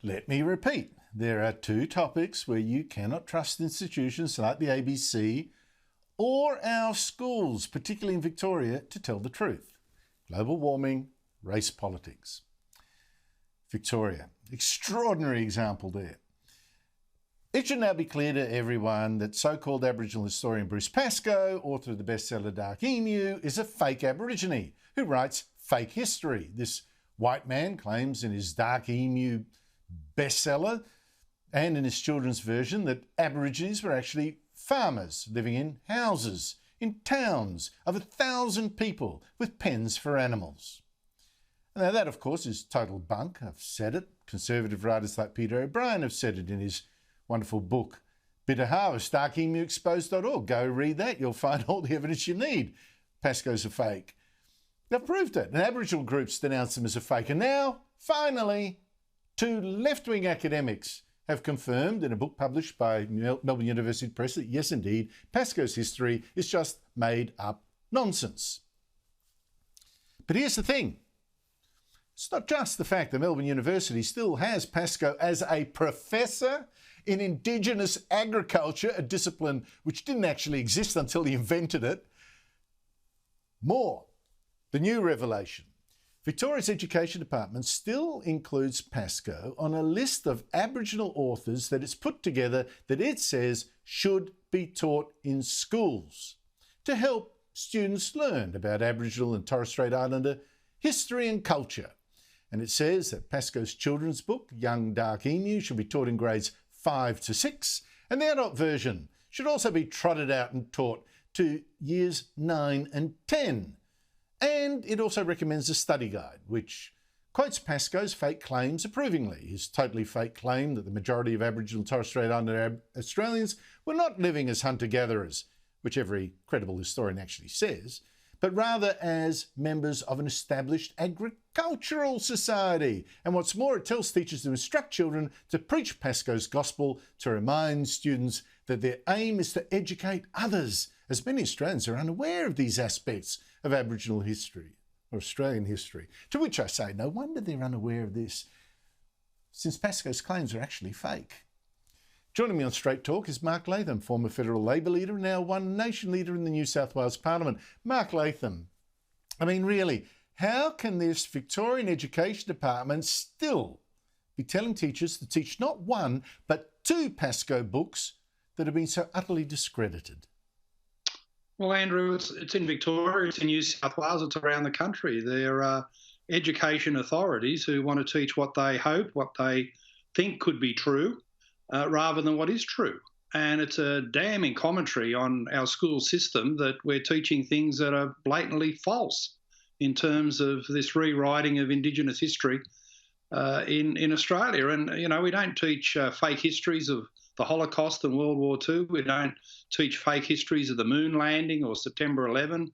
Let me repeat, there are two topics where you cannot trust institutions like the ABC or our schools, particularly in Victoria, to tell the truth. Global warming, race politics. Victoria, extraordinary example there. It should now be clear to everyone that so-called Aboriginal historian Bruce Pascoe, author of the bestseller Dark Emu, is a fake Aborigine who writes fake history. This white man claims in his Dark Emu bestseller and in his children's version that Aborigines were actually farmers living in houses, in towns of 1,000 people with pens for animals. Now that, of course, is total bunk. I've said it. Conservative writers like Peter O'Brien have said it in his wonderful book, Bitter Harvest, darkemuexposed.org. Go read that. You'll find all the evidence you need. Pascoe's a fake. They've proved it. And Aboriginal groups denounce him as a fake. And now, finally, two left-wing academics have confirmed in a book published by Melbourne University Press that, yes, indeed, Pascoe's history is just made-up nonsense. But here's the thing. It's not just the fact that Melbourne University still has Pascoe as a professor in Indigenous agriculture, a discipline which didn't actually exist until he invented it. More, the new revelation. Victoria's Education Department still includes Pascoe on a list of Aboriginal authors that it's put together that it says should be taught in schools to help students learn about Aboriginal and Torres Strait Islander history and culture. And it says that Pascoe's children's book, Young Dark Emu, should be taught in grades 5 to 6, and the adult version should also be trotted out and taught to years 9 and 10. And it also recommends a study guide, which quotes Pascoe's fake claims approvingly. His totally fake claim that the majority of Aboriginal and Torres Strait Islander Australians were not living as hunter-gatherers, which every credible historian actually says, but rather as members of an established agricultural society. And what's more, it tells teachers to instruct children to preach Pascoe's gospel, to remind students that their aim is to educate others, as many Australians are unaware of these aspects of Aboriginal history, or Australian history. To which I say, no wonder they're unaware of this, since Pascoe's claims are actually fake. Joining me on Straight Talk is Mark Latham, former federal Labor leader and now One Nation leader in the New South Wales Parliament. Mark Latham, I mean, really, how can this Victorian Education Department still be telling teachers to teach not one, but two Pascoe books that have been so utterly discredited? Well, Andrew, it's in Victoria, it's in New South Wales, it's around the country. There are education authorities who want to teach what they hope, what they think could be true, rather than what is true. And it's a damning commentary on our school system that we're teaching things that are blatantly false in terms of this rewriting of Indigenous history in Australia. And, you know, we don't teach fake histories of the Holocaust and World War II. We don't teach fake histories of the moon landing or September 11.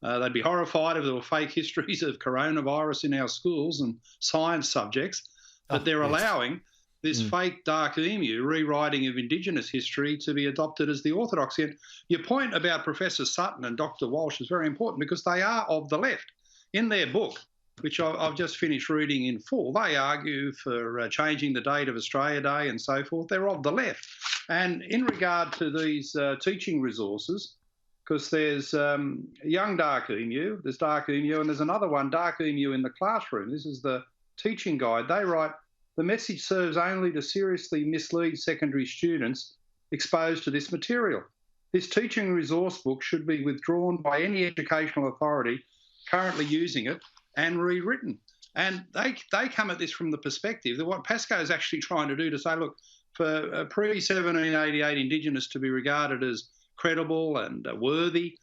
They'd be horrified if there were fake histories of coronavirus in our schools and science subjects. But they're allowing this fake Dark Emu rewriting of Indigenous history to be adopted as the orthodoxy. And your point about Professor Sutton and Dr. Walsh is very important because they are of the left. In their book, which I've just finished reading in full, they argue for changing the date of Australia Day and so forth. They're of the left. And in regard to these teaching resources, because there's Young Dark Emu, there's Dark Emu, and there's another one, Dark Emu in the Classroom. This is the teaching guide. They write, the message serves only to seriously mislead secondary students exposed to this material. This teaching resource book should be withdrawn by any educational authority currently using it and rewritten. And they come at this from the perspective that what Pascoe is actually trying to do to say, look, for pre-1788 Indigenous to be regarded as credible and worthy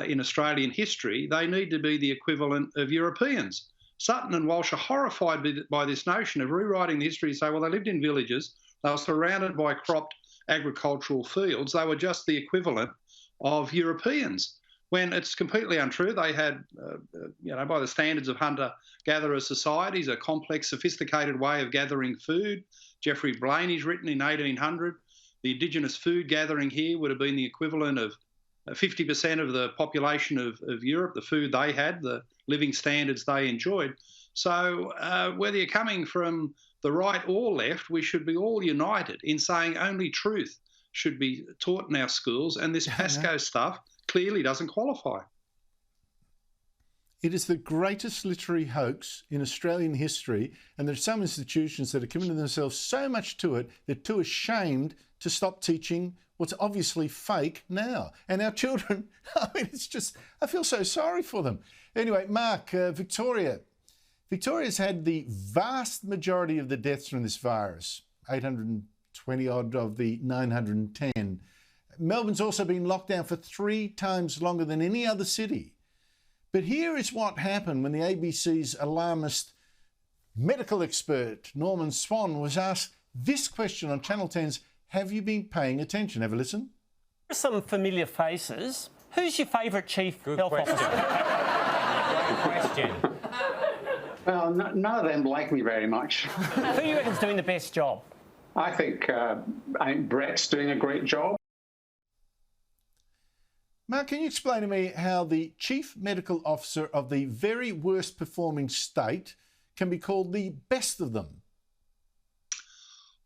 in Australian history, they need to be the equivalent of Europeans. Sutton and Walsh are horrified by this notion of rewriting the history to say, well, they lived in villages, they were surrounded by cropped agricultural fields, they were just the equivalent of Europeans, when it's completely untrue. They had, by the standards of hunter-gatherer societies, a complex, sophisticated way of gathering food. Geoffrey Blaney's written in 1800, the Indigenous food gathering here would have been the equivalent of 50% of the population of Europe, the food they had, the living standards they enjoyed. So whether you're coming from the right or left, we should be all united in saying only truth should be taught in our schools, and this Pascoe stuff clearly doesn't qualify. It is the greatest literary hoax in Australian history, and there are some institutions that are committing themselves so much to it, they're too ashamed to stop teaching what's obviously fake now. And our children, I mean, it's just, I feel so sorry for them. Anyway, Mark, Victoria's had the vast majority of the deaths from this virus, 820 odd of the 910. Melbourne's also been locked down for 3 times longer than any other city. But here is what happened when the ABC's alarmist medical expert, Norman Swan, was asked this question on Channel 10's Have You Been Paying Attention? Have a listen. Some familiar faces. Who's your favourite chief health officer? Good question. Well, none of them like me very much. Who do you reckon's doing the best job? I think Brett's doing a great job. Mark, can you explain to me how the chief medical officer of the very worst performing state can be called the best of them?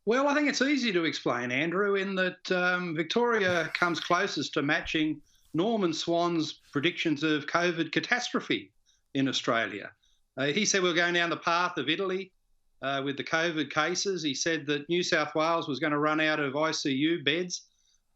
Well, I think it's easy to explain, Andrew, in that Victoria comes closest to matching Norman Swan's predictions of COVID catastrophe in Australia. He said we were going down the path of Italy with the COVID cases. He said that New South Wales was going to run out of ICU beds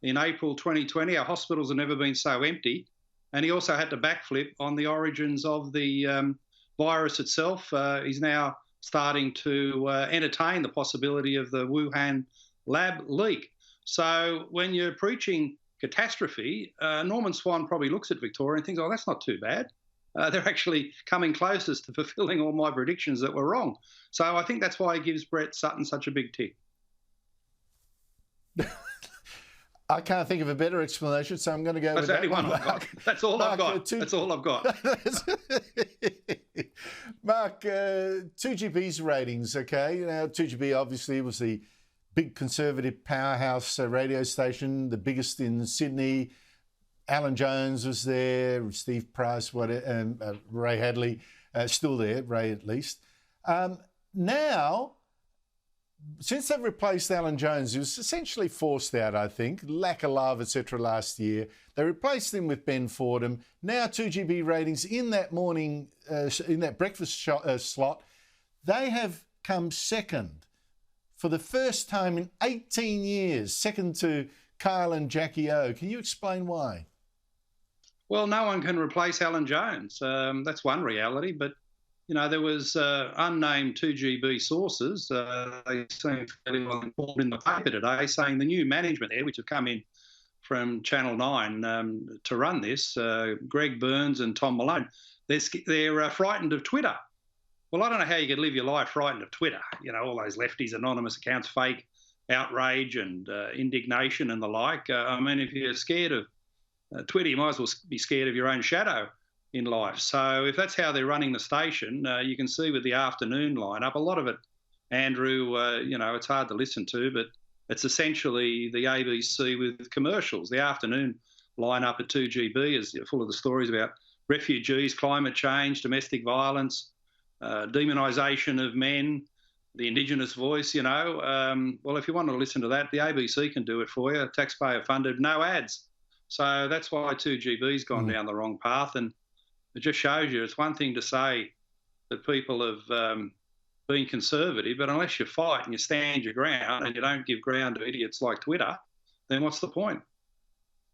in April 2020. Our hospitals have never been so empty. And he also had to backflip on the origins of the virus itself. He's now starting to entertain the possibility of the Wuhan lab leak. So when you're preaching catastrophe, Norman Swan probably looks at Victoria and thinks, oh, that's not too bad. They're actually coming closest to fulfilling all my predictions that were wrong. So I think that's why he gives Brett Sutton such a big tick. I can't think of a better explanation, so I'm going to go with that. That's the only one I've got. That's all I've got. That's all I've got. Mark, 2GB's ratings, okay? Now, 2GB obviously was the big conservative powerhouse radio station, the biggest in Sydney. Alan Jones was there, Steve Price, Ray Hadley, still there, Ray at least. Now, since they've replaced Alan Jones, he was essentially forced out, I think, lack of love, etc. last year. They replaced him with Ben Fordham. Now 2GB ratings in that morning, in that breakfast slot, they have come second for the first time in 18 years, second to Kyle and Jackie O. Can you explain why? Well, no one can replace Alan Jones. That's one reality, but you know, there was unnamed 2GB sources. They seem fairly well informed in the paper today, saying the new management there, which have come in from Channel 9 to run this, Greg Burns and Tom Malone, they're frightened of Twitter. Well, I don't know how you could live your life frightened of Twitter. You know, all those lefties, anonymous accounts, fake outrage and indignation and the like. I mean, if you're scared of Twitter, you might as well be scared of your own shadow in life. So if that's how they're running the station, you can see with the afternoon lineup, a lot of it, Andrew, you know, it's hard to listen to, but it's essentially the ABC with commercials. The afternoon lineup at 2GB is full of the stories about refugees, climate change, domestic violence, demonisation of men, the Indigenous voice, you know. Well, if you want to listen to that, the ABC can do it for you, taxpayer funded, no ads. So that's why 2GB's gone down the wrong path. And it just shows you it's one thing to say that people have been conservative, but unless you fight and you stand your ground and you don't give ground to idiots like Twitter, then what's the point?